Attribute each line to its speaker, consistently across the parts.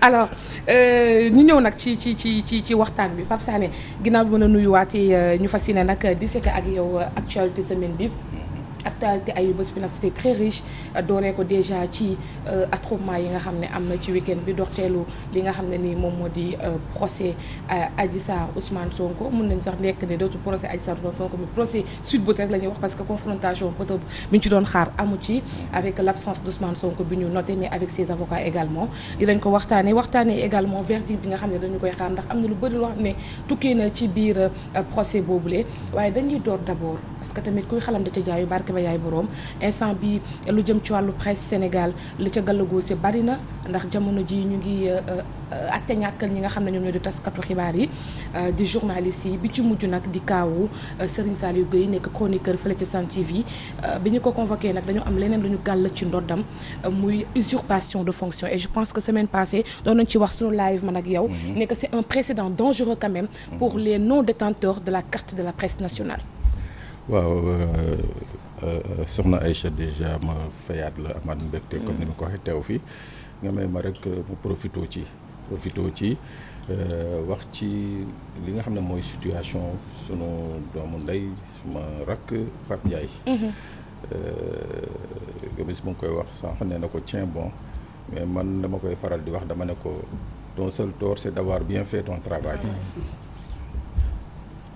Speaker 1: alors ñu ñëw nag ci waxtaan bi Pape Sané ginnaaw bi mën a nuyuwaatee ñu fas yéene nag di sekk ak yow actualité semaine bi. actualité ayu bés bi nag c'était très riche dooree ko déjà ci attroupement yi nga xam ne am na ci week-end bi doxteelu li nga xam ne nii moom moo di procès Adji Sarr Ousmane Sonko mun nañ sax nekk ne dootul procès Adji Sarr Ousmane Sonko mais procès Sweet Beauté rek la ñuy wax parce que confrontation peut-être bi ñu ci doon xaar amu ci avec l'absence d'Ousmane Sonko bi ñu noté mais avec ses avocats également dinañ ko waxtaanee également verdict bi nga xam ne dañu koy xaar ndax am na lu bëri loo xam ne tukkee na ci biir procès boobule waaye dañuy door d'abord parce que tamit kuy xalam da ca jaayu barke ba yaay boroom instant bi lu jëm ci wàllu presse Sénégal li ca gàllagoose bari na ndax jamono ji ñu ngi atte ñàkkal ñi nga xam ne ñoom ñoo di taskatu xibaar yi di journalistes yi bi ci mujj nag di kaawu Serigne Saliou Gueye nekk chroniqueur fële ci Sen TV bi ñu ko convoqué nag dañu am leneen lu ñu gàll ci ndoddam muy usurpation de fonction et je pense que semaine passée doon nañ ci wax suñu live man ak yow ne que c'est un précédent dangereux quand même pour les non détenteurs de la carte de la presse nationale.
Speaker 2: waaw soxna Aïcha déjà ma fayaat la amaat mbégte comme ni ma ko waxee teew fii nga may ma rek mu profité ci wax ci li nga xam ne mooy situation sunu doomu ndey suma rakk Pape Ndiaye. Gomis mu ngi koy wax sànq nee na ko tiens bon mais man dama koy faral di wax dama ne ko ton seul tort c'est d'avoir bien fait ton travail.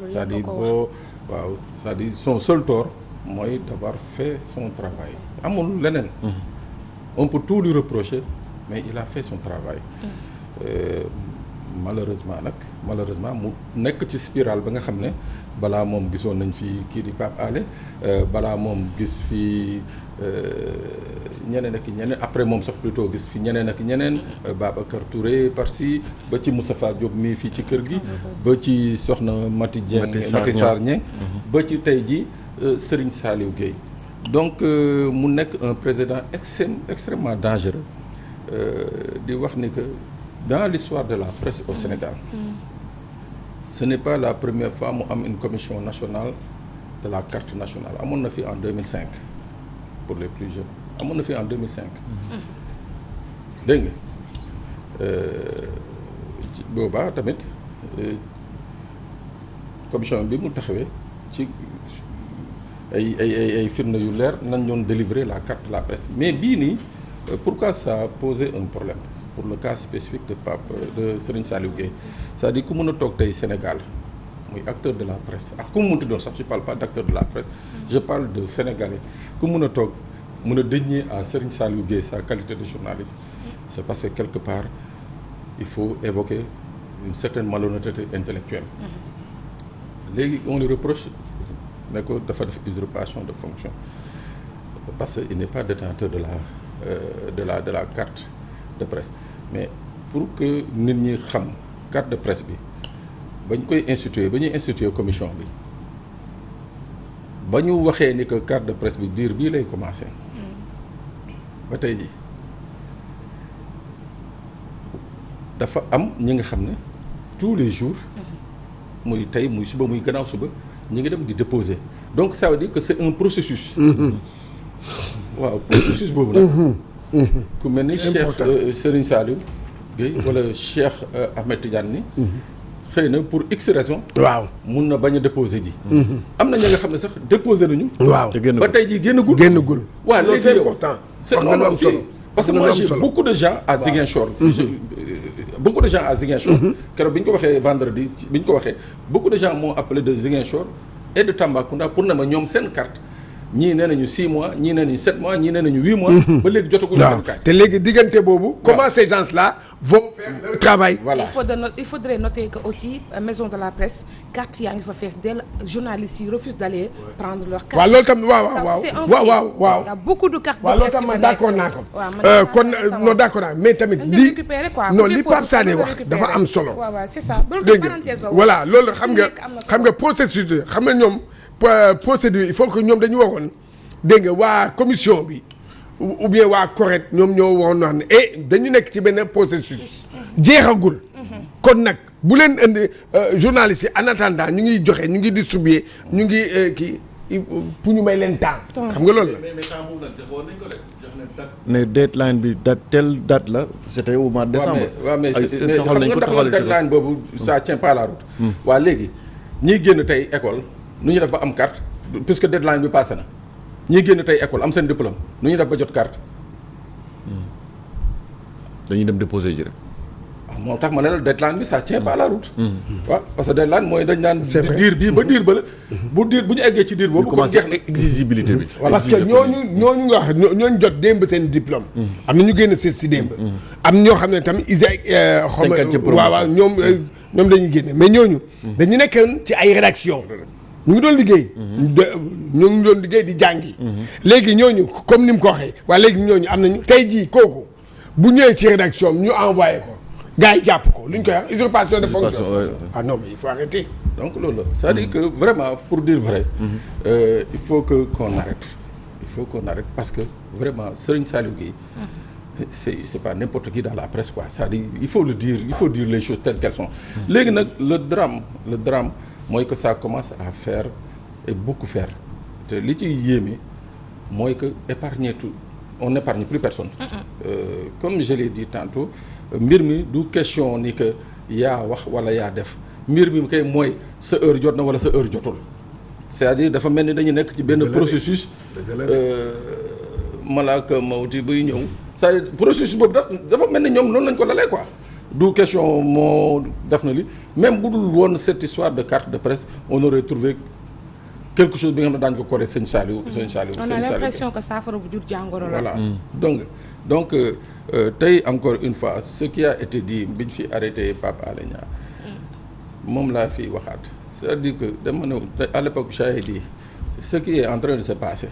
Speaker 2: c'est-à-dire waaw c'est-à-dire son seul tort mooy d'avoir fait son travail amul leneen. On peut tout lui reprocher mais il a fait son travail. malheureusement mu nekk ci spirale ba nga xam ne balaa moom gisoon nañ fi kii di Pape Alé balaa moom gis fi ñeneen ak ñeneen après moom sax plutôt gis fi ñeneen ak ñeneen Babacar Touré par-ci ba ci Moustapha Diop mii fii ci kër gi ba ci soxna Mati Sarr Dieng ba ci tey ji Serigne Saliou Gueye donc mu nekk un président extrêmement dangereux di wax ni que dans l'histoire de la presse au Sénégal ce n'est pas la première fois mu am une commission nationale de la carte nationale amoon na fi en 2005 pour les plus jeunes amoon na fi en 2005 dégg nga boobaa tamit commission bi mu taxawee ci ay firnde yu leer nañ doon délivrer la carte de la presse mais bii nii pourquoi ça a posé un problème pour le cas spécifique de Serigne Saliou Gueye c'est-à-dire ku mën a toog tey Sénégal muy acteur de la presse ak ku mu mënti doon sax je parle pas d'acteur de la presse je parle de Sénégalais ku mën a toog mën a dénier à Serigne Saliou Gueye sa qualité de journaliste c'est parce que quelque part il faut évoquer une certaine malhonnêteté intellectuelle léegi on lui reproche ne ko dafa def usurpation de fonction parce que il n'est pas détenteur de la carte de presse mais pour que nit ñi xam carte de presse bi bañ koy instituer ba ñuy instituer commission bi ba ñu waxee ni que carte de presse bi diir bii lay commencer ba tey ji dafa am ñi nga xam ne tous les jours muy tey muy suba muy gannaaw suba ñi ngi dem di déposer donc ça veut dire que c'est un processus waaw processus boobu nag ku mel ni Cheikh Serigne Saliou Gueye wala Cheikh Ahmed Tidiane ni xëy na pour x raison
Speaker 3: waaw mun
Speaker 2: na bañ a déposer ji am na ñi nga xam ne sax déposer nañu
Speaker 3: waaw
Speaker 2: ba tey ji génnagul waaw léegi
Speaker 3: c'est important
Speaker 2: c'est normal aussi parce que moi j'ai beaucoup de gens à Ziguinchor beaucoup de gens à Ziguinchor keroog bi ñu ko waxee vendredi bi ñu ko waxee beaucoup de gens m'ont appelé de Ziguinchor et de Tambacounda pour ne ma ñoom seen carte ñii nee nañu 6 mois ñii nee nañu 7 mois ñii nee nañu 8 mois. ba léegi jotaguñu seen carte.
Speaker 3: te léegi diggante boobu. comment ces gens là vont faire leur travail.
Speaker 2: voilà
Speaker 1: il faudrait noter que aussi maison de la presse carte yaa ngi fa fees dell journalistes yi refusent d'aller prendre leur carte.
Speaker 3: waaw loolu tam waaw.
Speaker 1: il y a beaucoup de cartes.
Speaker 3: waaw loolu tam man d'accord naa ko. kon non d'accord naa mais tamit lii non li Pape Sané wax dafa am solo.
Speaker 1: waaw c'est ça.
Speaker 3: dégg nga voilà loolu xam nga processus xam nga ñoom. procédure il faut que ñoom dañu waxoon dégg nga waa commission bi ou bien waa correct ñoom ñoo waxoon wax ne dañu nekk ci benn processus jeexagul kon nag bu leen indi journalistes yi en attendant ñu ngi joxe ñu ngi distribuer ñu ngi kii pour ñu may leen temps. xam nga loolu la.
Speaker 2: mais temps boobu nag joxoon nañ ko de jox nañ date.
Speaker 4: ne deadline bi telle date la c'était au mois de décembre.
Speaker 2: waaw mais xam nga taxawal deadline boobu ça tient pas la route. waa léegi ñiy génn tey école nu ñu def ba am carte puisque deadline bi passé na ñiy génn tey école am seen diplôme nu ñu def ba jot carte.
Speaker 4: dañuy dem déposer ji rek.
Speaker 2: waaw moo tax ma ne la deadline bi ça tient pas la route. waaw parce que deadline mooy dañ naan. diir bii ba diir ba la. bu ñu eggee ci diir boobu.
Speaker 4: kon jeex na exigibilité bi.
Speaker 3: parce que ñooñu nga wax ñooñu jot démb seen diplôme. am na ñu génn si démb. am ñoo xam ne tamit waaw ñoom dañuy génne mais ñooñu. dañu nekkoon ci ay rédaction ñu ngi doon liggéey. ñu ngi doon liggéey di jàngi. léegi ñooñu comme ni mu ko waxee waaye léegi ñooñu am nañu tey jii kooku bu ñëwee ci rédaction ñu envoyé ko gars yi jàpp ko lu ñu koy wax usurpation de fonction. Ah non mais il faut arrêter.
Speaker 2: donc loolu la c'est-à-dire que vraiment pour dire vrai. Il faut qu'on arrête. Il faut qu'on arrête parce que vraiment Serigne Saliou Gueye. c'est pas n'importe qui dans la presse quoi c'est-à-dire il faut dire les choses telles qu'elles sont. léegi nag le drame mooy que ça commence à faire et beaucoup faire te li ci yéeme mooy que épargner tout on n'épargne plus personne. Comme je l'ai dit tantôt mbir mi du question ni que yaa wax wala yaa def mbir mi kay mooy sa heure jot na wala sa heure jotul c'est-à-dire dafa mel ni dañu nekk ci benn processus. malaaka mawti buy ñëw. c'est-à-dire processus boobu dafa mel ni ñoom noonu lañ ko lalee quoi du question moo def na li même bu dul woon cette histoire de carte de presse on aurait trouvé quelque chose bi nga xam ne daañu ko correct sëñ Saliou.
Speaker 1: on a l'impression que saafara bu jur jàngoro la.
Speaker 2: voilà donc tey encore une fois ce qui a été dit bi ñu fi arrêté Pape Alé Niang moom laa fi waxaat c'est-à-dire que dama ne à l'époque j'ai dit ce qui est en train de se passer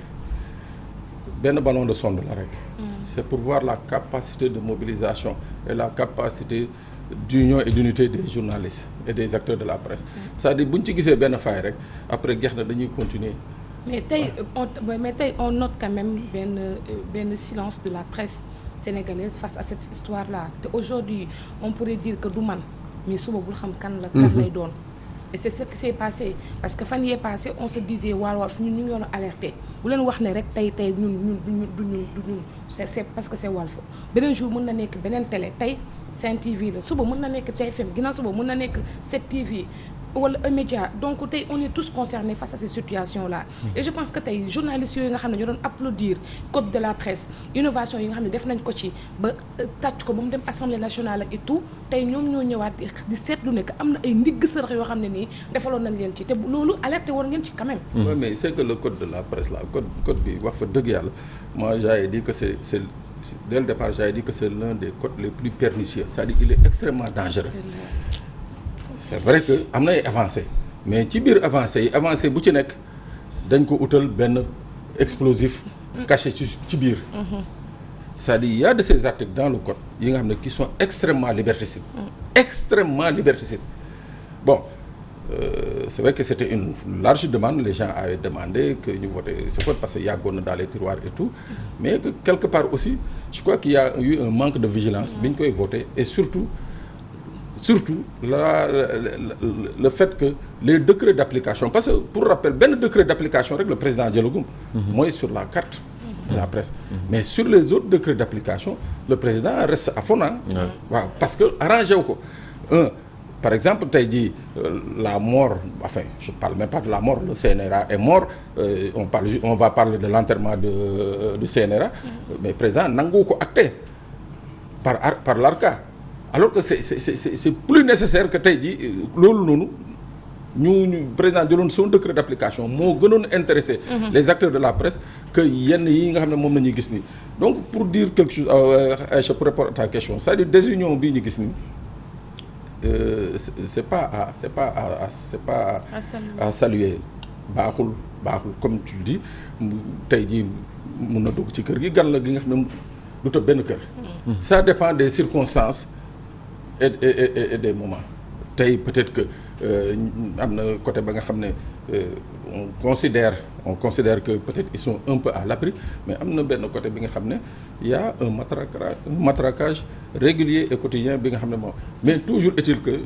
Speaker 2: benn ballon de sonde la rek. C'est pour voir la capacité de mobilisation et la capacité d'union et d'unité des journalistes et des acteurs de la presse. C'est-à-dire bu ñu ci gisee benn faille rek après geex na dañuy continuer.
Speaker 1: mais tey on note quand même benn silence de la presse sénégalaise face à cette histoire-là te aujourd'hui on pourrait dire que du man mais suba bul xam kan lay doon. et c'est ce qui s'est passé parce que fan yee passé on se disait waaw fu ñu ngi yoon alerté bu leen wax ne rek tey ñun duñu c'est parce que c'est Walf beneen jour mën na nekk beneen télé tey Sen TV la suba mën na nekk TFM ginnaaw suba mën na nekk 7TV wala un média donc tey on est tous concernés face à ces situations là et je pense que tey journalistes yooyu nga xam ne ñoo doon applaudir code de la presse innovation yi nga xam ne def nañ ko ci ba tàcc ko ba mu dem assemblée nationale et tout tey ñoom ñoo ñëwaat di seetlu ne que am na ay ndigg sërëx yoo xam ne nii defaloon nañ leen ci te loolu alerté woon ngeen ci quand même.
Speaker 2: Oui mais c'est que le code de la presse là code bi wax fa dëgg yàlla moi j'avais dit que c'est dès le départ j'avais dit que c'est l'un des codes les plus pernicieux c'est-à-dire il est extrêmement dangereux. C'est vrai que am na ay avancé mais ci biir avancé bu ci nekk dañ ko utal benn explosif caché ci biir. C'est-à-dire il y a de ces articles dans le code yi nga xam ne qui sont extrêmement liberticides. Extrêmement liberticides. Bon c'est vrai que c'était une large demande les gens avaient demandé que ñu voté ce code parce que yàggoon na dans les tiroirs et tout mais que quelque part aussi je crois qu'il y a eu un manque de vigilance bi ñu koy voté et surtout le fait que les décrets d'application parce que pour rappel benn décret d'application rek le président jëlagum mooy sur la carte de la presse mais sur les autres décrets d'application le président reste à fond waaw parce que arrangé wu ko par exemple tey jii la mort enfin je parle même pas de la mort le CNRA est mort on va parler de l'enterrement du CNRA mais président nangu ko acté par l'ARCA alors que c'est plus nécessaire que tey jii loolu noonu ñu président jëloon son décret d'application moo gënoon intéressé les acteurs de la presse que yenn yi nga xam ne moom la ñuy gis nii donc pour dire quelque chose Aïcha pour répondre à ta question c'est-à-dire désunion bii ñu gis nii c'est pas à saluer baaxul comme tu le dis tey jii mun na dugg ci kër gi gan la gi nga xam ne du tëb benn kër ça dépend des circonstances et des moments tey peut-être que am na côté ba nga xam ne on considère que peut-être ils sont un peu à l'abri mais am na benn côté bi nga xam ne il y a un matraquage régulier et quotidien bi nga xam ne moom mais toujours est-il que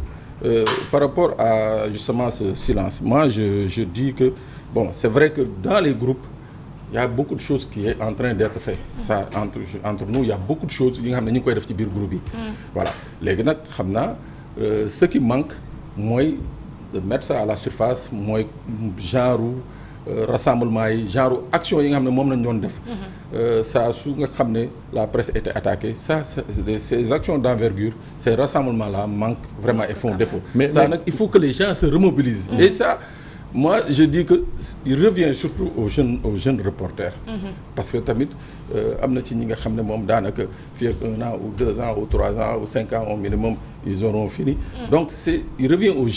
Speaker 2: par rapport à justement ce silence moi je dis que bon c'est vrai que dans les groupes il y a beaucoup de choses qui est en train d'être fait ça entre nous il y a beaucoup de choses yi nga xam ne ñu ngi koy def ci biir groupe yi voilà léegi nag xam naa ce qui manque mooy de mettre ça à la surface mooy genre rassemblement yi genre action yi nga xam ne moom lañ doon def ça su nga xam ne la presse était attaquée ça ces actions d'envergure ces rassemblements là manquent vraiment et font défaut mais ça nag il faut que les gens se remobilisent et ça moi je dis que il revient surtout aux jeunes reporters parce que tamit am na ci ñi nga xam ne moom daanaka fii ak 1 an ou 2 ans ou 3 ans ou 5 ans au minimum ils auront fini donc il revient aux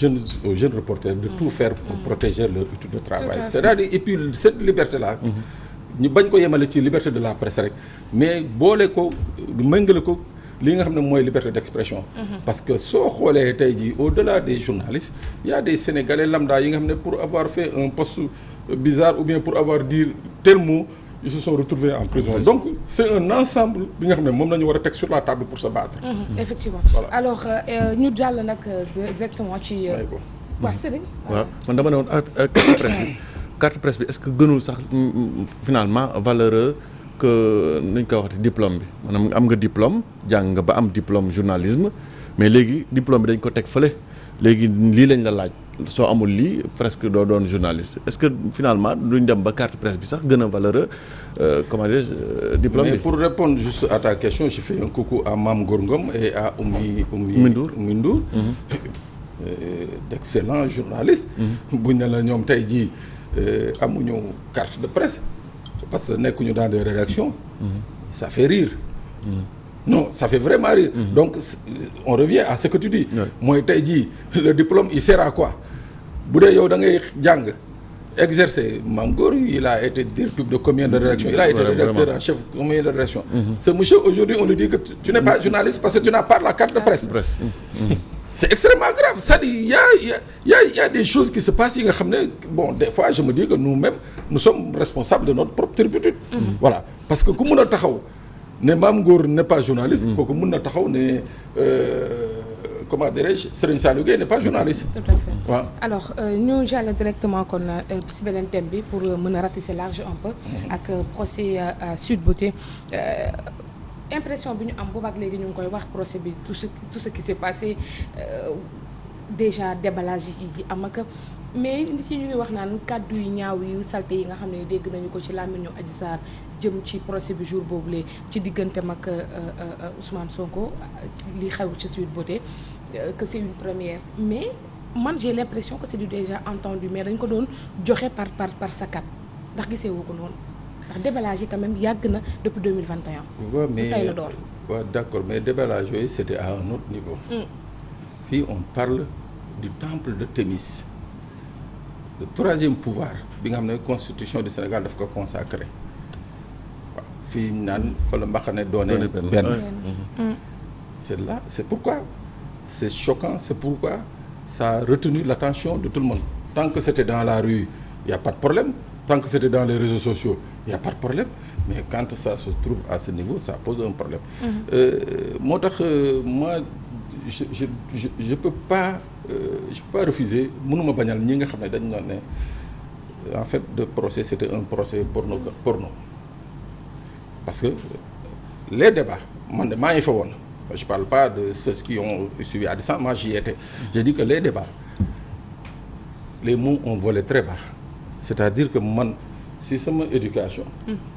Speaker 2: jeunes reporters de tout faire pour protéger leur outil de travail c'est-à-dire et puis cette liberté là ñu bañ ko yemale ci liberté de la presse rek mais boole ko méngale ko li nga xam ne mooy liberté d'expression parce que soo xoolee tey jii au-delà des journalistes il y a des Sénégalais lambda yi nga xam ne pour avoir fait un poste bizarre ou bien pour avoir dit tel mot ils se sont retrouvés en prison donc c'est un ensemble bi nga xam ne moom la ñu war a teg sur la table pour se battre
Speaker 1: effectivement voilà. Alors ñu jàll nag directement ci waaw Serigne
Speaker 4: waaw man dama ne woon carte presse bi est-ce que gënul sax finalement valeureux que nañ koy waxati diplôme bi maanaam am nga diplôme jàng nga ba am diplôme journalisme mais léegi diplôme bi dañ ko teg fële léegi lii lañ la laaj soo amul lii presque doo doon journaliste est-ce que finalement duñ dem ba carte presse bi sax gën a valeureux comment dire diplôme
Speaker 2: mais
Speaker 4: bi.
Speaker 2: pour répondre juste à ta question je fais un coucou à Mame Gor Ngom et à Oumy Ndour d'excellents journalistes buñ ne la ñoom tey jii amuñu carte de presse parce que nekkuñu dans des rédactions ça fait rire non ça fait vraiment rire donc on revient à ce que tu dis mooy tey jii le diplôme il sert à quoi bu dee yow da ngay jàng exercer Mame Gor il a été directeur de combien de rédactions il a été rédacteur en chef de combien de rédactions ce monsieur aujourd'hui on lui dit que tu n'es pas journaliste parce que tu n'as pas la carte de presse c'est extrêmement grave c'est-à-dire il y a des choses qui se passent yi nga xam ne bon des fois je me dis que nous-mêmes nous sommes responsables de notre propre turpitude voilà parce que ku mun a taxaw ne Mame Gor n'est pas journaliste kooku mun na taxaw ne comment dirais-je Serigne Saliou Gueye n'est pas journaliste
Speaker 1: tout à fait
Speaker 2: waaw
Speaker 1: alors ñu jàll directement kon si beneen thème bi pour mën a ratisser large un peu ak procès Sweet Beauté impression bi ñu am boobaak léegi ñu ngi koy wax procès bi tout ce qui s'est passé déjà déballage yi am ak mais nit yi ñu ngi wax naan kàddu yu ñaaw yu salte yi nga xam ne dégg nañu ko ci làmmiñu Adji Sarr jëm ci procès bi jour boobule ci digganteem ak Ousmane Sonko li xew ci Sweet Beauté que c'est une première mais man j'ai l'impression que c'est du déjà entendu mais dañ ko doon joxe par saccade ndax gisee woo ko noonu ndax déballage yi quand même yàgg na depuis 2021.
Speaker 2: waaw mais
Speaker 1: tey la door.
Speaker 2: waaw d'accord mais déballage yooyu c'était à un autre niveau. Fii on parle du temple de Thémis le troisième pouvoir bi nga xam ne constitution du Sénégal daf ko consacré waaw fii naan fa la mbaxane doone benn. C'est pourquoi c'est choquant c'est pourquoi ça a retenu l'attention de tout le monde tant que c'était dans la rue il y a pas de problème. Tant que c'était dans les réseaux sociaux, il n'y a pas de problème. Mais quand ça se trouve à ce niveau, ça pose un problème. Moi, je peux pas refuser. Mënuma bañal ñi nga xam ne dañ doon ne en fait le procès c'était un procès porno. Parce que les débats, man de maa ngi fa woon. Je parle pas de ceux qui ont suivi à distance, moi j'y étais. Je dis que les débats, les mots ont volé très bas. C'est-à-dire que man si sama éducation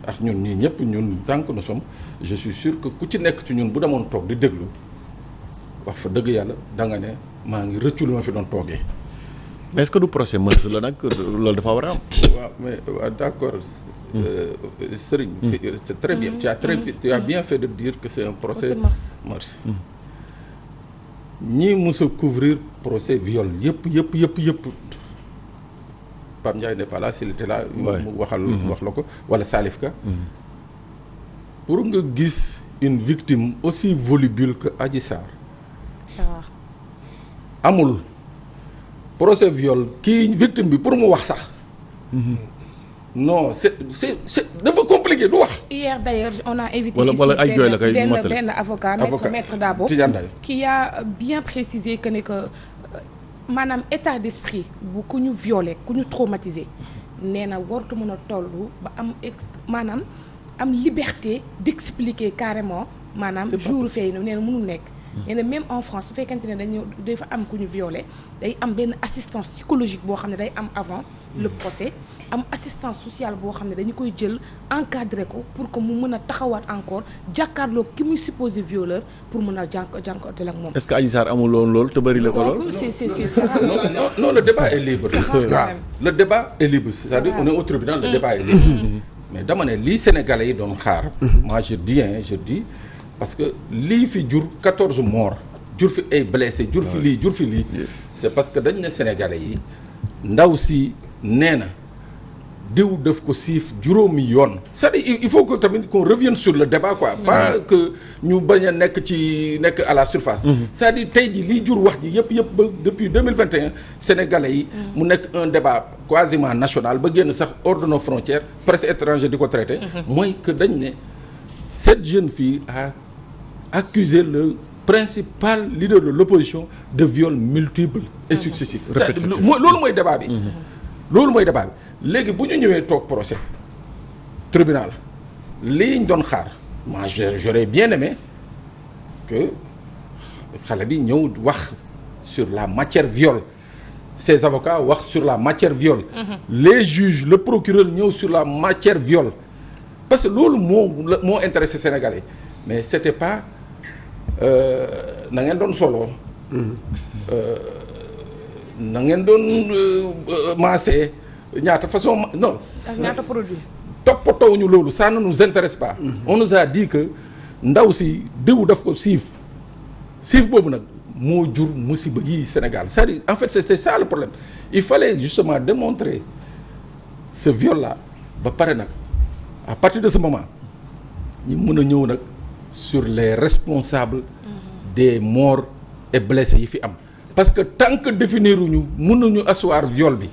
Speaker 2: ak ñun ñii ñëpp ñun tant que nous sommes je suis sûr que ku ci nekk ci ñun bu demoon toog di déglu wax fa dëgg yàlla da nga ne maa ngi rëccu lu ma fi doon toogee.
Speaker 4: mais est-ce que du procès mœurs la nag loolu dafa war a am.
Speaker 2: waaw mais d'accord Serigne. C'est très bien tu as bien fait de dire que c'est un procès mœurs. ñii mës a couvrir procès viol yëpp. Pape Ndiaye n'est pas là s'il était là mu wax la ko wala Salif Ka pour nga gis une victime aussi volubile que Adji Sarr amul procès viol kii victime bi pour mu wax sax non c'est dafa compliqué du wax.
Speaker 1: Hier d'ailleurs on a invité ici benn avocat maître Dabo qui a bien précisé que ne que maanaam état d'esprit bu ku ñu violé ku ñu traumatisé nee na wartu mën a toll ba am maanaam am liberté d'expliquer carrément maanaam jour fee nee na mënul nekk. nee na même en France su fekkente ne dafa am ku ñu violé day am benn assistance psychologique boo xam ne day am avant le procès am assistance sociale boo xam ne dañu koy jël encadré ko pour que mu mën a taxawaat encore jàkkaarloo ki muy supposé violeur pour mën a jànkuwanteel ak moom.
Speaker 4: est-ce que Adji Sarr amul loolu te bëri la ko lool.
Speaker 2: non le débat est libre. le débat est libre c'est-à-dire on est au tribunal le débat est libre. mais dama ne lii Sénégalais yi doon xaar. moi je dis parce que lii fi jur 14 morts jur fi ay blessés jur fi lii c'est parce que dañ ne Sénégalais yi ndaw si nee na diw def ko siif juróomi yoon c'est-à-dire il faut que tamit qu'on revienne sur le débat quoi pas que ñu bañ a nekk à la surface c'est-à-dire tey ji liy jur wax ji yëpp ba depuis 2021 Sénégalais yi mu nekk un débat quasiment national ba génn sax hors de nos frontières presse étrangère di ko traité mooy que dañ ne cette jeune fille a accusé le principal leader de l'opposition de viols multiples et successifs loolu mooy débat bi loolu mooy débat bi léegi bu ñu ñëwee toog procès tribunal lii ñu doon xaar moi j'aurais bien aimé que xale bi ñëw wax sur la matière viol ses avocats wax sur la matière viol les juges le procureur ñëw sur la matière viol parce que loolu moo intéressé Sénégalais mais c'était pas na ngeen doon solo na ngeen doon maasee ñaata façon non
Speaker 1: ñaata produit
Speaker 2: toppatoo ñu loolu ça ne nous intéresse pas on nous a dit que ndaw si diw daf ko siif boobu nag moo jur musiba yi Sénégal c'est-à-dire en fait c'était ça le problème il fallait justement démontrer ce viol là ba pare nag à partir de ce moment ñu mën a ñëw nag sur les responsables des morts et blessés yi fi am parce que tant que définiruñu mënuñu asseoir viol bi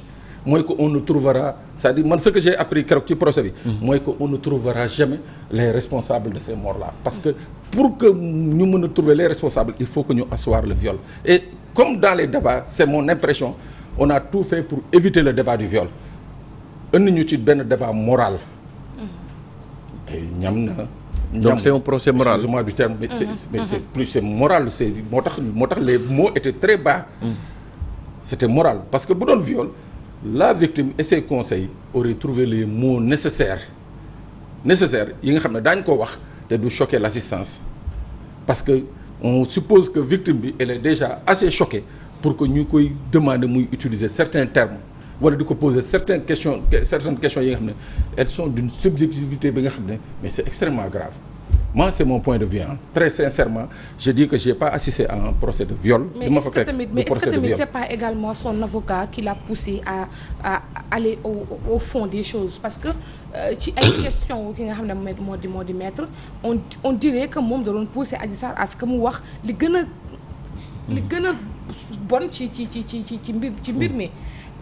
Speaker 2: mooy que on ne trouvera c'est-à-dire man ce que j'ai appris keroog ci procès bi mooy que on ne trouvera jamais les responsables de ces morts là parce que pour que ñu mën a trouver les responsables il faut que ñu asseoir le viol et comme dans les débats c'est mon impression on a tout fait pour éviter le débat du viol indi ñu ci benn débat moral ñam na
Speaker 4: donc c'est un procès moral
Speaker 2: excusez-moi du terme mais c'est moral c'est moo tax les mots étaient très bas c'était moral parce que bu doon viol la victime et ses conseils auraient trouvé les mots nécessaires yi nga xam ne daañ ko wax te du choquer l'assistance parce que on suppose que victime bi elle est déjà assez choquée pour que ñu koy demander muy utiliser certains termes wala di ko poser certaines questions yi nga xam ne elles sont d'une subjectivité bi nga xam ne mais c'est extrêmement grave moi c'est mon point de vue très sincèrement je dis que j'ai pas assisté à un procès de viol.
Speaker 1: mais est-ce que tamit c'est pas également son avocat qui l'a poussé à aller au fond des choses parce que ci ay questions ki nga xam ne moo di maître on dirait que moom da doon pousser Adji Sarr à ce que mu wax li gën a bon ci mbir mi.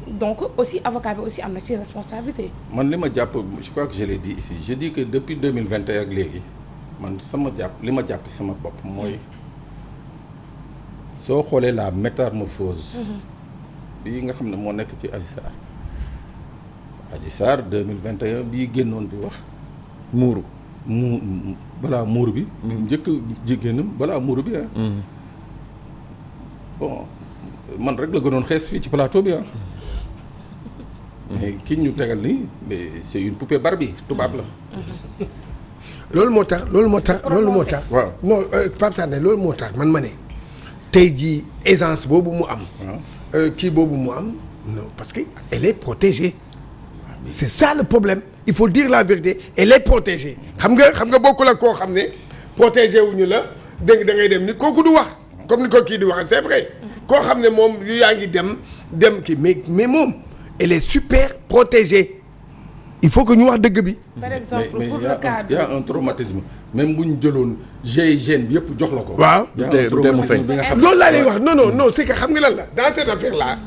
Speaker 1: donc aussi avocat bi aussi am na ci responsabilité.
Speaker 2: man li ma jàpp je crois que je l'ai dit ici je dis que depuis 2021 ak léegi man li ma jàpp sama bopp mooy soo xoolee la métamorphose bii nga xam ne moo nekk ci Adji Sarr 2021 bii génnoon di wax balaa muuru bi njëkk jigéenam balaa muuru bi bon man rek la gënoon xees fii ci plateau bi mais kii ñu tegal nii mais c'est une poupée Barbie tubaab la.
Speaker 3: loolu moo tax. waaw non Pape Sané loolu moo tax man ma ne tey jii aisance boobu mu am. kii boobu mu am non parce que elle est protégée. c'est ça le problème il faut dire la vérité elle est protégée. xam nga bokkul ak koo xam ne protégé wuñu la dégg da ngay dem ni kooku du wax comme ni ko kii di wax c'est vrai. koo xam ne moom yu yaa ngi dem kii mais moom. elle est super protégée il faut que ñu wax dëgg bi.
Speaker 1: par exemple
Speaker 2: mais pour le cas il y a un traumatisme même bu ñu jëloon GIGN bi yëpp jox la ko.
Speaker 3: waaw
Speaker 2: y a un traumatisme bi nga xam ne
Speaker 3: loolu laa lay wax non c'est que xam nga lan la dans cette affaire là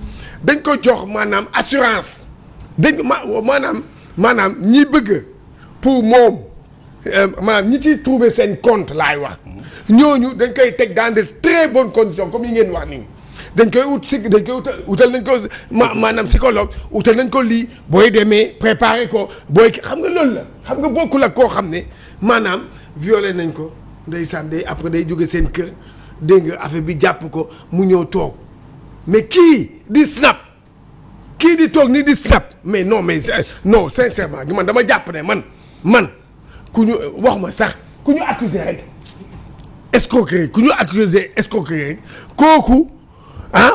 Speaker 3: dañ ko jox maanaam assurance dañ maanaam ñi bëgg pour moom maanaam ñi ciy trouver seen compte laay wax ñooñu dañ koy teg dans de très bonnes conditions comme yi ngeen wax nii dañ koy utal nañ ko maanaam psychologue utal nañ ko lii booy demee préparer ko booy xam nga loolu la xam nga bokkul ak koo xam ne maanaam violé nañ ko ndeysaan day après day jóge seen kër dégg nga affaire bi jàpp ko mu ñëw toog mais kii di snap kii di toog nii di snap mais non sincèrement man dama jàpp ne man ku ñu wax ma sax ku ñu accusé rek escroquerie ku ñu accusé escroquerie rek kooku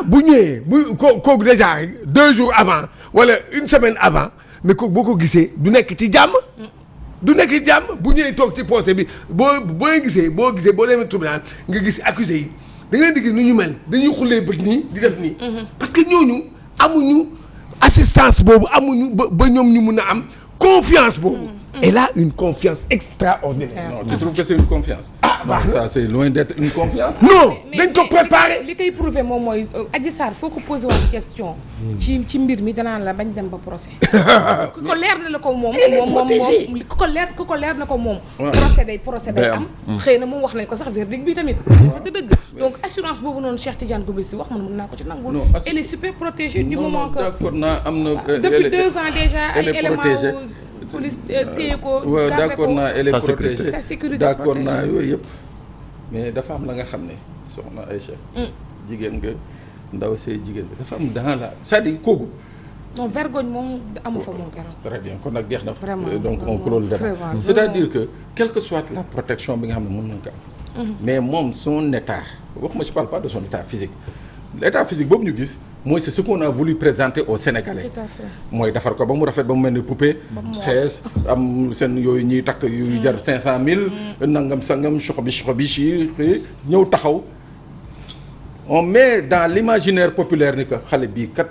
Speaker 3: bu ñëwee kooku déjà rek 2 jours avant wala 1 semaine avant mais kooku boo ko gisee du nekk ci jàmm. du nekk ci jàmm bu ñëwee toog ci procès bi boo gisee boo demee tribunal nga gis accusé yi da ngeen di gis nu ñu mel dañuy xullee bët nii di def nii. parce que ñooñu amuñu assistance boobu amuñu ba ñoom ñu mun a am confiance boobu. Elle a une confiance extraordinaire.
Speaker 2: Non, tu trouves que c'est une confiance? Ça c'est loin d'être une confiance.
Speaker 3: Non, dañ ko préparer.
Speaker 1: li koy prouver moom mooy Adji Sarr foo ko posé woon question. ci mbir mi danaan la bañ dem ba procès. ku ko leer na la ko moom. ku ko leer na ko moom. procès day am. xëy na moom wax nañ ko sax verdict bi tamit. wax dëgg donc assurance boobu noonu Cheikh Tidiane Gomis wax man mën naa ko ci nangul. elle est super protégée du moment que.
Speaker 2: d'accord naa am na.
Speaker 1: depuis 2 ans déjà ay éléments police téye ko.
Speaker 2: waaw d'accord naa elle est
Speaker 4: sa
Speaker 2: protégée
Speaker 1: sécurité
Speaker 2: d'accord naa yooyu yëpp. mais dafa am la nga xam ne soxna Aïcha. jigéen nga ndaw see jigéen nga dafa am dans la c'est-à-dire kooku.
Speaker 1: non vergogne moom amu fa moom keroog.
Speaker 2: très bien kon nag jeex na.
Speaker 1: vraiment
Speaker 2: donc on clôt le débat. C'est-à-dire que quelle que soit la protection bi nga xam ne mën nañ ko am. mais moom son état waxuma je parle pas de son état physique. l'état physique boobu ñu gis mooy c'est ce qu'on a voulu présenter aux Sénégalais.
Speaker 1: Tout à fait.
Speaker 2: mooy defar ko ba mu rafet ba mu mel ni poupée. xees am seen yooyu ñuy takk yu jar 500000. nangam sangam xobi ci ñëw taxaw. on met dans l'imaginaire populaire ni que xale bii kat.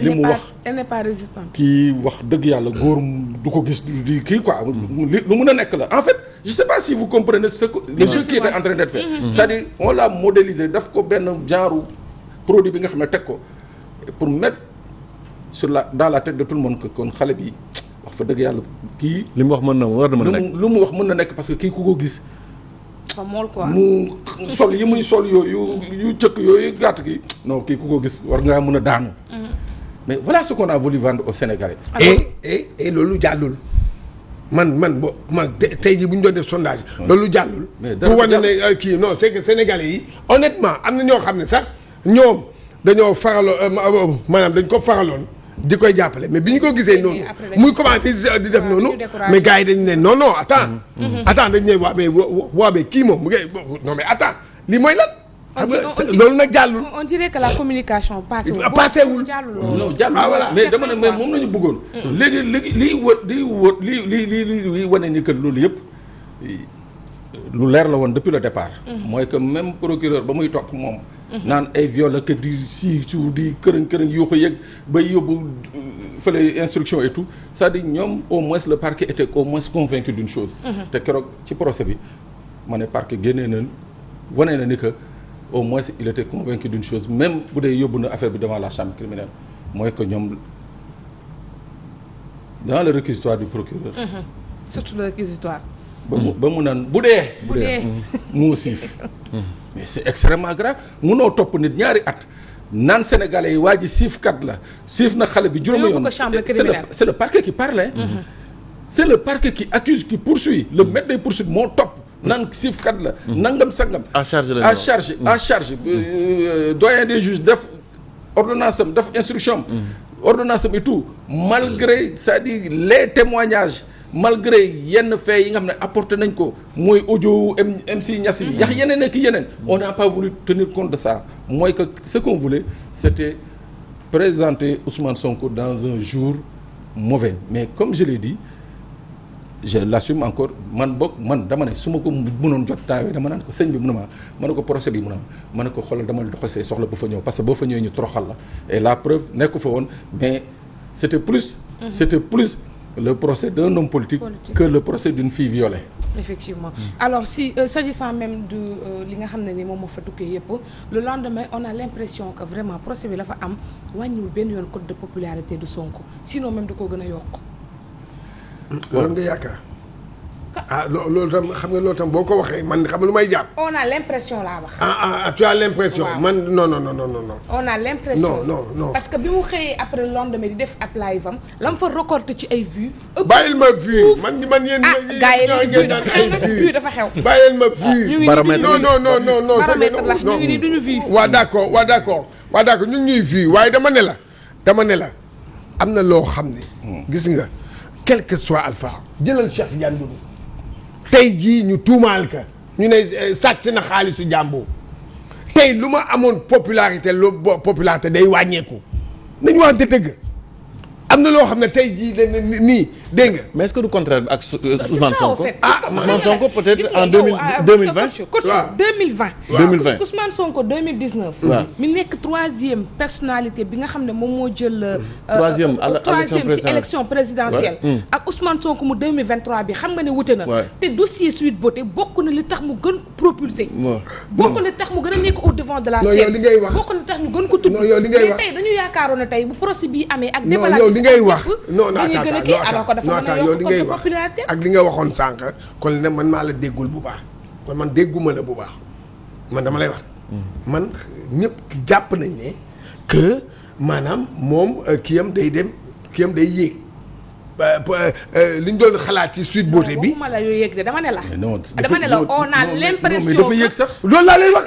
Speaker 2: li mu wax
Speaker 1: elle n'est pas résistante.
Speaker 2: kii wax dëgg yàlla góor du ko gis di kii quoi lu mun a nekk la en fait je sais pas si vous comprenez ce que le jeu qui était en train d'être fait. c'est-à-dire on l'a modélisé daf ko benn genre produit bi nga xam ne teg ko pour mettre dans la tête de tout le monde que kon xale bi wax fa dëgg yàlla kii.
Speaker 4: li mu wax mën na war na mën a nekk
Speaker 2: lu mu wax mën na nekk parce que kii ku ko gis.
Speaker 1: fa mool quoi
Speaker 2: mu sol yi muy sol yooyu yu cëkk yooyu gàtt gi non kii ku ko gis war ngaa mën a daanu. mais voilà ce qu'on a voulu vendre aux Sénégalais.
Speaker 3: et loolu jàllul man tey jii bu ñu doon def sondage. loolu jàllul.
Speaker 2: mais
Speaker 3: pour wane ne kii non c'est que Sénégalais yi honnêtement am na ñoo xam ne sax ñoom dañoo faraloon maanaam dañ ko faraloon di koy jàppale mais bi ñu ko gisee noonu. muy commencé di def noonu. mais gars yi dañu ne non attends dañu ne waa mais kii moom non mais attends lii mooy lan. xam nga loolu nag jàllul.
Speaker 1: on dirait que la communication paasewul.
Speaker 2: non jàllul mais dama ne mais moom nañu bëggoon. léegi liy wane ni que loolu yëpp lu leer la woon depuis le départ. mooy que même procureur ba muy topp moom. naan ay viol que di su di kërëng yoo ko yëg bay yóbbu fële instruction et tout c'est-à-dire ñoom au moins le parquet était au moins convaincu d'une chose. te keroog ci procès bi ma ne parquet génnee na wane na ni que. au moins il était convaincu d'une chose même bu dee yóbbu na affaire bi devant la chambre criminelle mooy que ñoom dans le réquisitoire du procureur.
Speaker 1: surtout le réquisitoire.
Speaker 2: ba mu naan bu dee. moo siif. mais c'est extrêmement grave munoo topp nit ñaari at naan sénégalais yi waa ji siifkat la siif na xale bi juróomi yoon. c'est le parquet qui parle. c'est le parquet qui accuse qui poursuit le maître des poursuites moo topp. nan siifkat la. nangam sangam.
Speaker 4: à charge
Speaker 2: doyen des juges def ordonnance am def instruction am. ordonnance am et tout malgré c'est-à-dire les témoignages malgré yenn faits yi nga xam ne apporté nañ ko mooy audio MC Niass yi. yax yeneen ak yeneen. on n'a pas voulu tenir compte de ça mooy que ce qu'on voulait c'était présenter Ousmane Sonko dans un jour mauvais mais comme je l'ai dit. je l'assume encore man dama ne su ma ko mënoon jot taawee dama naan ko sëñ bi ma ne ko procès bi ma ne ko xoolal dama la doxasee soxla bu fa ñëw parce que boo fa ñëwee ñu toroxal la et la preuve nekku fa woon mais c'était plus le procès d'un homme politique que le procès d'une fille violée.
Speaker 1: Effectivement. Alors si s'agissant même de li nga xam ne ni moom moo fa tukkee yëpp le lendemain on a l'impression que vraiment procès bi la fa am wàññiwul benn yoon cote de popularité du Sonko sinon même da koo gën a yokk.
Speaker 3: loolu nga yaakaar. loolu tam xam nga loolu tam boo ko waxee man xam nga lu may jàpp.
Speaker 1: on a l'impression laa wax.
Speaker 3: Tu as l'impression.
Speaker 1: waaw.
Speaker 3: man non.
Speaker 1: on a l'impression.
Speaker 3: non.
Speaker 1: parce que bi mu xëyee après le lendemain di def ab live am la mu fa récolté ci ay vues.
Speaker 3: bàyyil ma vue man yéen.
Speaker 1: gars yi vue dafa xew.
Speaker 3: bàyyil ma vue.
Speaker 4: Baromètre
Speaker 3: non.
Speaker 1: paramètre la ñu ngi nii duñu vue.
Speaker 3: waa d'accord ñu ngi ñuy vue waaye dama ne la am na loo xam ne. gis nga quel que soit Alpha jëlal Cheikh Tidiane Gomis tey jii ñu tuumaal ka ñu ne sàcc na xaalisu jàmbur tey lu ma amoon popularité day wàññeeku nañu waxante dëgg am na loo xam ne tey jii nii dégg nga.
Speaker 4: mais est-ce que du contraire bi ak Ousmane Sonko.
Speaker 1: Ousmane
Speaker 4: Sonko peut-être en 2020.
Speaker 1: waaw 2020. Ousmane Sonko 2019.
Speaker 4: waaw
Speaker 1: mi nekk troisième personnalité bi nga xam ne moom moo jël.
Speaker 4: troisième
Speaker 1: ci élection présidentielle. ak Ousmane Sonko mu 2023 bi xam nga ne wute na. te dossier Sweet Beauté bokk na li tax mu gën propulsé. bokk na li tax mu gën a nekk au devant de la scène.
Speaker 3: yow li ngay wax
Speaker 1: bokk na li tax ñu gën ko tudd.
Speaker 3: yow li ngay wax
Speaker 1: mais tey dañu yaakaaroon ne tey bu procès bii amee ak.
Speaker 3: yow li ngay wax non yow li ngay wax
Speaker 1: popularité
Speaker 3: ak li nga waxoon sànq kon ne man maa la déggul bu baax kon man dégguma la bu baax man dama lay wax man ñëpp jàpp nañ ne que maanaam moom kiyam day yéeg li ñu doon xalaat ci Sweet Beauté bi.
Speaker 1: waxuma la yooyu yéeg de dama ne la.
Speaker 2: dama
Speaker 1: ne la on a l'impression
Speaker 2: dafa yéeg sax.
Speaker 3: loolu laa lay wax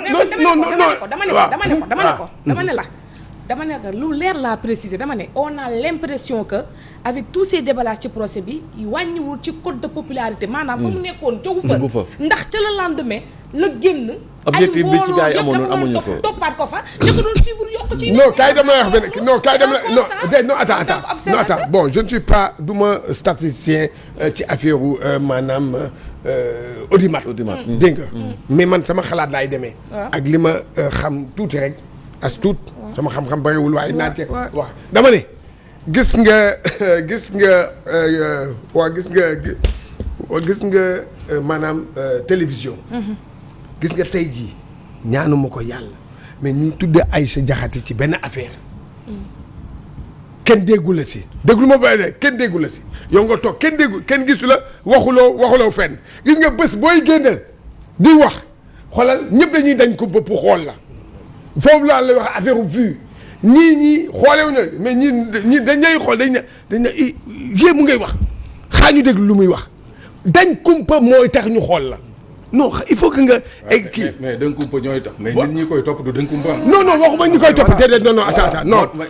Speaker 1: dama ne ko lu leer laa préciser dama ne on a l'impression que avec tous ces déballages ci procès bi wàññiwul ci code de popularité maanaam fa mu nekkoon jógu fa ndax ca la lendemain la génn
Speaker 4: objectif bi ci gars yi amuñu ko
Speaker 1: toppaat ko fa ñu ko doon suivre yokk ci
Speaker 3: non kaay dama lay wax benn non attends bon je ne suis pas du ma statisticien ci affaire maanaam audimat dégg nga mais man sama xalaat laay demee ak li ma xam tuuti rek as tuut sama xam-xam bariwul waaye naa ci wax dama ne gis nga maanaam télévision gis nga tey jii ñaanuma ko yàlla mais ñu tudde Aïcha Diakhaté ci benn affaire kenn déggu la si déglu ma ba kenn déggu la si yow nga toog kenn gisu la waxuloo fenn gis nga bés booy génneel di wax xoolal ñëpp dañuy dañ ko bëpp xool la foofu laa lay wax affaire vue ñii xoolewu na mais ñii dañ lay xool dañ ne yéemu ngay wax xaa ñu déglu lu muy wax dañ kumpa mooy tax ñu xool la non il faut que nga egg kii
Speaker 2: mais dañ kumpa ñooy tax mais ñun ñi koy topp du dañ kumpa
Speaker 3: non waxuma ñu koy topp déedéet non attends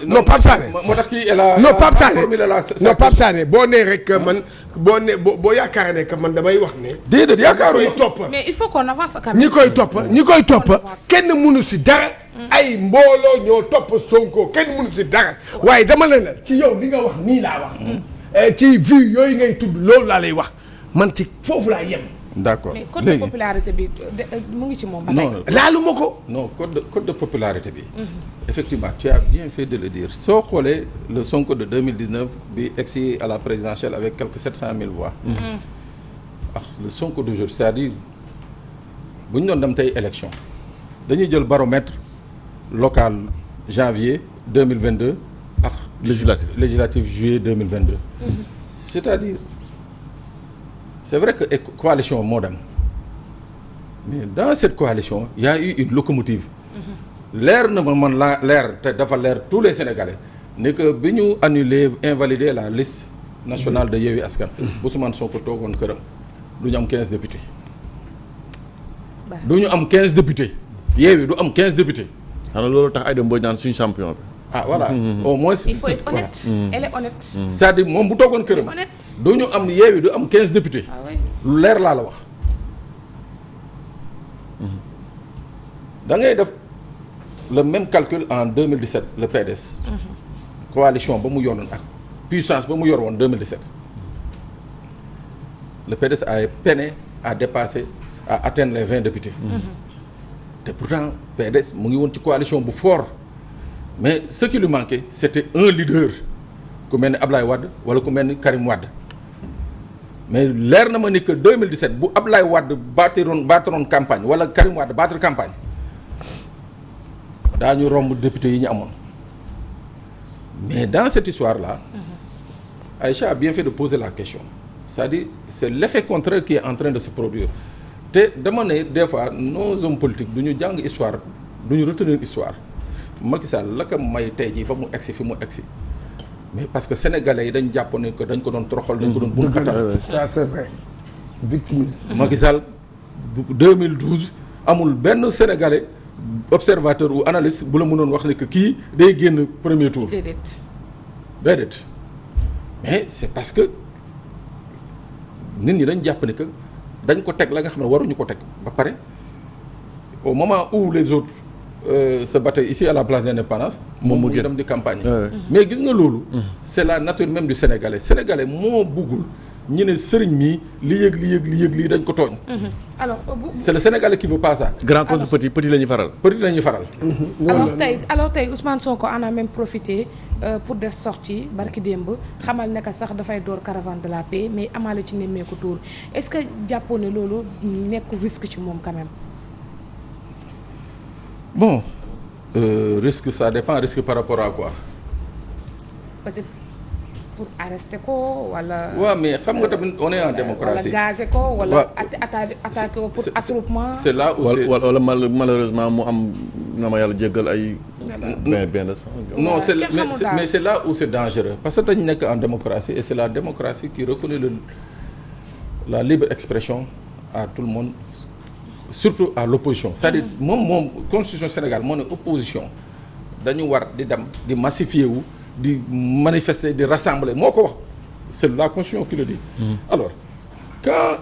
Speaker 3: non Pape Sané
Speaker 2: moo tax kii la
Speaker 3: non Pape Sané boo nee rek man boo yaakaar ne que man damay wax ne
Speaker 2: déedéet yaakaaruñu
Speaker 1: topp mais il faut qu'on avance quand même
Speaker 3: ñi koy topp kenn mënu si dara ay mbooloo ñoo topp Sonko kenn mënu si dara waaye dama ne la ci yow li nga wax nii laa wax ci vue yooyu ngay tudd loolu laa lay wax man ci foofu laa yem.
Speaker 2: d'accord
Speaker 1: mais code de popularité bi mu ngi ci moom.
Speaker 2: non
Speaker 3: laalu ma ko.
Speaker 2: non code de popularité bi. effectivement tu as bien fait de le dire soo xoolee le Sonko de 2019 bi egsi à la présidentielle avec quelques 700 000 voix. ak le Sonko d'aujourd'hui c'est-à-dire bu ñu doon dem tey élection dañuy jël baromètre local janvier 2022 ak. législative juillet 2022. c'est-à-dire. C'est vrai que coalition moo dem mais dans cette coalition il y a eu une locomotive leer na ma man la leer te dafa leer tous les Sénégalais ne que bi ñu annulé invalidé la liste nationale de Yewwi Askan Ousmane Sonko toogoon këram du ñu am 15 députés du ñu am 15 députés Yewwi du am 15 députés
Speaker 4: xanaa loolu tax Aïda Mbodj naan suñu champion bi
Speaker 2: ah voilà au moins
Speaker 1: il faut être honnête elle est honnête
Speaker 2: c'est-à-dire moom bu toogoon këram du ñu am Yewwi du am 15 députés lu leer laa la wax da ngay def le même calcul en 2017 le PDS coalition ba mu yoroon ak puissance ba mu yor woon 2017 le PDS a peiné à dépasser à atteindre les 20 députés te pourtant PDS mu ngi woon ci coalition bu fort mais ce qui lui manquait c'était un leader ku mel ni Ablaye Wade wala ku mel ni Karim Wade mais leer na ma ni que 2017 bu Ablaye Wade batteroon campagne wala Karim Wade battre campagne daañu romb député yi ñu amoon mais dans cette histoire là Aïcha a bien fait de poser la question c'est-à-dire c'est l'effet contraire qui est en train de se produire te dama ne des fois nos hommes politiques du ñu jàng histoire du ñu retenir histoire Macky Sall la ko may tey jii ba mu egsi fi mu egsi mais parce que sénégalais yi dañ jàpp ne que dañ ko doon toroxal dañ ko doon bunkatal.
Speaker 3: ça c'est vrai victimisme.
Speaker 2: Macky Sall 2012 amul benn sénégalais observateur ou analyste bu la mënoon wax ne que kii day génn premier tour. déedéet mais c'est parce que nit ñi dañ jàpp ne que dañ ko teg la nga xam ne waruñu ko teg ba pare au moment où les autres se battaient ici à la place de l'indépendance moom mu dem di campagne. mais gis nga loolu. c'est la nature même du sénégalais moo buggul ñu ne sëriñ mii li yëg lii dañ ko tooñ.
Speaker 1: alors
Speaker 2: c'est le sénégalais qui veut pas ça.
Speaker 4: grand contre petit la ñuy faral.
Speaker 2: petit la ñuy faral.
Speaker 1: alors tey Ousmane Sonko en a même profité pour des sorties barki démb xamal ne que sax dafay door caravane de la paix mais amaale ci nemmeeku tour est-ce que jàppoo ne loolu nekkul risque ci moom quand même.
Speaker 2: bon risque ça dépend risque par rapport à quoi.
Speaker 1: peut-être pour arrêter ko wala.
Speaker 2: waaw mais xam nga tamit on est en démocratie.
Speaker 1: wala gazer ko wala attaquer ko pour attroupement.
Speaker 2: c'est là où
Speaker 4: wala malheureusement mu am na ma yàlla jéggal ay. benn
Speaker 2: non mais c'est là où c'est dangereux parce que dañu nekk en démocratie et c'est la démocratie qui reconnaît la libre expression à tout le monde surtout à l'opposition c'est-à-dire moom constitution Sénégal moo ne opposition dañu war di dem di massifier wu di manifester di rassembler moo ko wax c'est la constitution qui le dit. Alors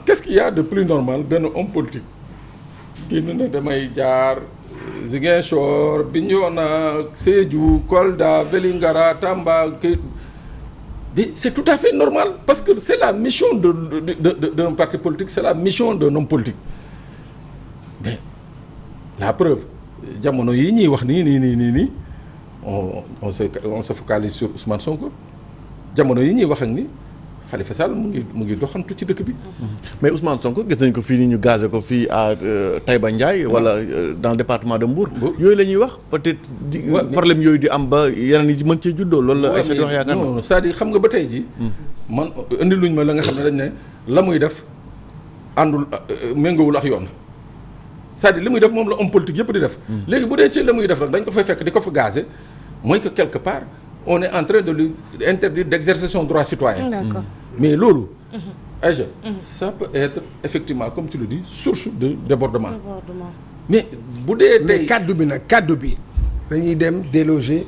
Speaker 2: qu'est-ce qu'il y a de plus normal benn homme politique génn na damay jaar Ziguinchor Bignona Sédhiou Kolda Vélingara Tamba mais c'est tout à fait normal parce que c'est la mission d'un parti politique c'est la mission d'un homme politique mais la preuve jamono yi ñuy wax nii on se focalise sur Ousmane Sonko jamono yi ñuy wax ak ni Khalifa Sall mu ngi doxantu ci dëkk bi.
Speaker 4: mais Ousmane Sonko gis nañ ko fii nii ñu gazé ko fii à Taïba Ndiaye. wala dans le département de Mbour. yooyu la ñuy wax peut-être. problème yooyu di am ba yeneen yi mën cee juddoo loolu la. ay wax yaakaar naa
Speaker 2: non c'est-à-dire xam nga ba tey ji man indi luñ ma la nga xam ne dañ ne la muy def àndul méngawul ak yoon. c'est-à-dire li muy def moom la homme politique yëpp di def. léegi bu dee ci la muy def rek dañ ko fay fekk di ko fa gazé mooy que quelque part on est en train de lui interdire d'exercer son droit citoyen.
Speaker 1: D'accord.
Speaker 2: mais loolu. Aïcha ça peut être effectivement comme tu le dis source de débordement. mais bu dee tey
Speaker 3: kaddu bi dañuy dem déloger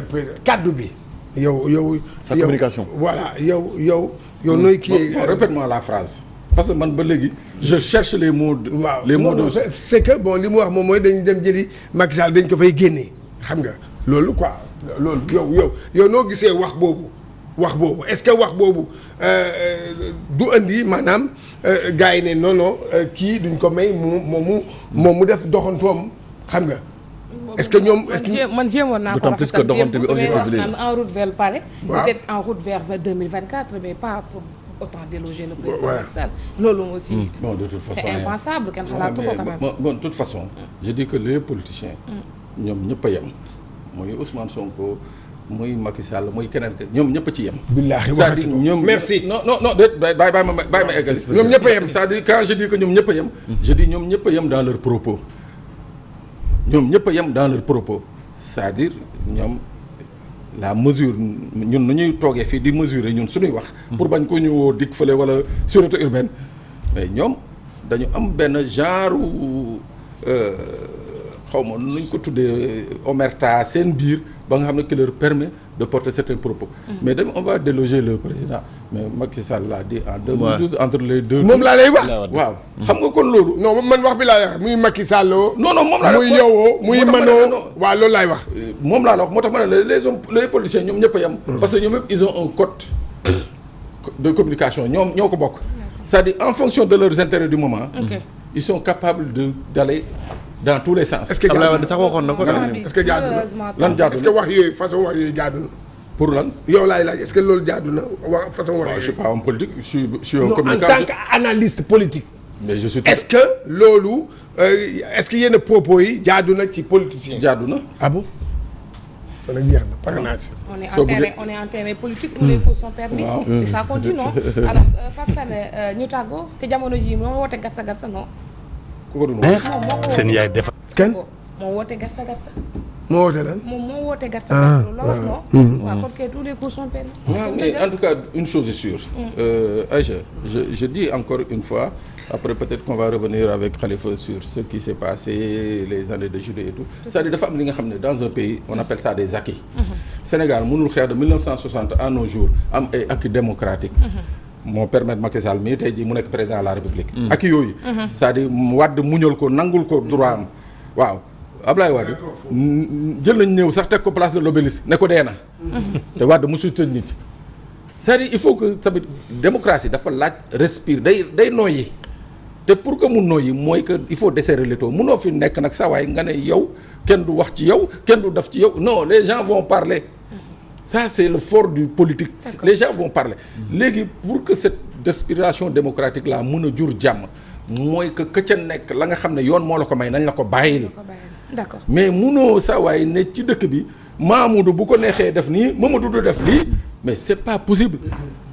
Speaker 3: président kaddu bi. yow
Speaker 4: sa communication.
Speaker 3: voilà yow nooy kii.
Speaker 2: répète-moi la phrase. parce que man ba léegi je cherche les mots.
Speaker 3: waaw
Speaker 2: les mots de
Speaker 3: c'est que bon li mu wax moom mooy dañu dem jëli Macky Sall dañ ko fay génnee xam nga loolu quoi loolu yow noo gisee wax boobu est-ce que wax boobu du andi maanaam gars yi ne non kii duñ ko may moom mu def doxantoom xam nga. est-ce que ñoom
Speaker 1: man jéemoon naa ko
Speaker 4: plus que doxante bi objectif
Speaker 1: en route vers le palais.
Speaker 3: waaw
Speaker 1: peut-être en route vers 2024 mais pas pour autant déloger le président Macky Sall. loolu aussi.
Speaker 2: bon de toute façon
Speaker 1: c'est impensable kenn xalaatu ko quand même.
Speaker 2: bon de toute façon. je dis que les politiciens. ñoom ñëpp a yem. muy Ousmane Sonko muy Macky Sall muy keneen ñoom ñëpp a ci yem.
Speaker 3: billaahi
Speaker 2: c'est-à-dire ñoom
Speaker 3: merci.
Speaker 2: non déet bàyyi ma eggali.
Speaker 3: ñoom ñëpp a yem.
Speaker 2: c'est-à-dire quand je dis que ñoom ñëpp a yem. je dis ñoom ñëpp a yem dans leur propos. ñoom ñëpp a yem dans leur propos c'est-à-dire ñoom la mesure ñun nu ñuy toogee fii di mesurer ñun suñuy wax. pour bañ ko ñëwoo dik fële wala sûreté urbaine mais ñoom dañu am benn genre xaw ma nuñ ko tuddee omerta seen biir ba nga xam ne qui leur permet de porter certains propos. mais on va déloger le président mais Macky Sall l'a dit en 2012 entre les deux.
Speaker 3: moom laa lay wax.
Speaker 2: waaw xam nga kon loolu.
Speaker 3: non man wax bi laa lay wax muy Macky Sall.
Speaker 2: non moom laa
Speaker 3: muy yowoo muy manoo waaw loolu laay wax.
Speaker 2: moom laa la wax moo tax ma ne les politiciens ñoom ñëpp a yem. parce que ñoom ñëpp ils ont un code de communication ñoo ko bokk. c'est-à-dire en fonction de leurs intérêts du moment. ils sont capables d'aller dans tous les sens.
Speaker 3: est-ce que
Speaker 4: Abdoulaye Wade sax waxoon na ko.
Speaker 3: est-ce que jaadu na
Speaker 2: lan jaadu
Speaker 3: est-ce que wax yooyu façon wax yooyu jaadu na.
Speaker 2: pour lan.
Speaker 3: yow laay laaj est-ce que loolu jaadu na wax façon wax yooyu.
Speaker 2: je suis pas homme politique je suis un
Speaker 3: non
Speaker 2: communicant.
Speaker 3: en tant qu'analyste politique.
Speaker 2: mais je suis.
Speaker 3: est-ce que loolu est-ce que yenn propos yi jaadu na ci politicien.
Speaker 2: jaadu na.
Speaker 3: ah bon. kon nag jeex na pare naa ci.
Speaker 1: on est en terrain politique, tous les coups sont permis. Et ça continue non. Alors Pape Sané ñu tàggoo te jamono jii moo woote gatsa gatsa non.
Speaker 2: ku ko doon
Speaker 5: seen yaay defar.
Speaker 3: kenn
Speaker 1: moo woote gatsa gatsa.
Speaker 3: moo woote lan.
Speaker 1: moom moo woote gatsa gatsa loolu la wax non. waaw kon kay tous les coups sont permis.
Speaker 2: mais en tout cas une chose est sûre. Aïcha je dis encore une fois. Après peut-être qu'on va revenir avec Khalifa sur ce qui s'est passé les années de juillet et tout c'est-à-dire dafa am li nga xam ne dans un pays on appelle ça des acquis. Sénégal mënul xeex de 1960 à nos jours am ay acquis démocratiques. moo permettre Macky Sall mii tey jii mu nekk président de la République. acquis yooyu. c'est-à-dire Wade muñal ko nangul ko droit am waaw. Ablaye Wade jël nañ ñëw sax teg ko place de l'Obélisque ne ko dee na. te Wade mosul tëj nit. c'est-à-dire il faut que tamit démocratie dafa laaj respire day noyyi. te pour que mu noyyi mooy que il faut desserrer le taux munoo fi nekk nag saa waay nga ne yow kenn du wax ci yow kenn du def ci yow non les gens vont parler ça c'est le fort du politique. Les gens vont parler. léegi pour que cette respiration démocratique là mun a jur jàmm mooy que ca nekk la nga xam ne yoon moo la ko may nañ la ko bàyyil.
Speaker 1: D'accord
Speaker 2: mais munoo saa waay ne ci dëkk bi Mamadou bu ko neexee def nii Mamadou du def lii mais c'est pas possible.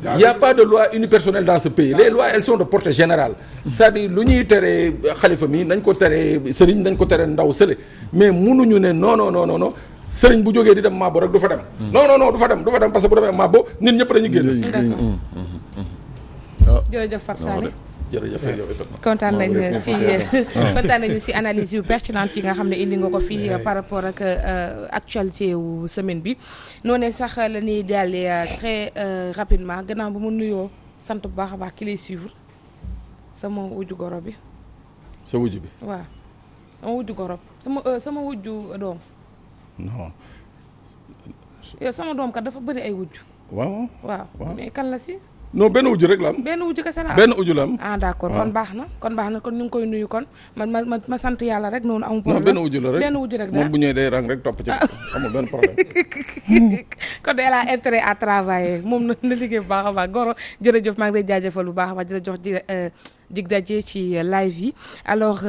Speaker 2: Il n'y a pas de loi unipersonnelle dans ce pays. Les lois elles sont de portée générale. C'est-à-dire lu ñuy teree xalifa mi nañ ko teree sëriñ nañ ko teree ndaw sële mais munuñu ne non sëriñ bu jógee di dem Mabo rek du fa dem. non du fa dem parce que bu demee Mabo nit ñëpp dañuy génn.
Speaker 1: jërëjëf Pape Sané.
Speaker 2: jërëjëf yow itam.
Speaker 1: kontaan nañu si analyse yu pertinente yi nga xam ne indi nga ko fii par rapport ak actualité wu semaine bi noonu sax la ñuy dalee très rapidement gannaaw ba mu nuyoo sant bu baax a baax ki lay suivre sama wujju goro bi.
Speaker 2: sa wujju bi.
Speaker 1: waaw sama wujju goro sama wujju doom.
Speaker 2: non.
Speaker 1: yow sama doom kat dafa bëri ay wujju.
Speaker 2: waaw
Speaker 1: mais kan la si.
Speaker 2: non benn wujju rek la am.
Speaker 1: benn wujju kese la am
Speaker 2: benn wujju la am.
Speaker 1: d'accord kon baax na kon ñu ngi koy nuyu kon ma sant yàlla rek noonu amul problème.
Speaker 2: non benn wujju la rek
Speaker 1: benn wujju rek
Speaker 2: moom bu ñëwee day rang rek topp ci amul benn problème.
Speaker 1: kon elle a intérêt à travailler moom na liggéey bu baax a baax Goro jërëjëf maa ngi lay jaajëfal bu baax a baax di la jox dig daje ci live yi alors.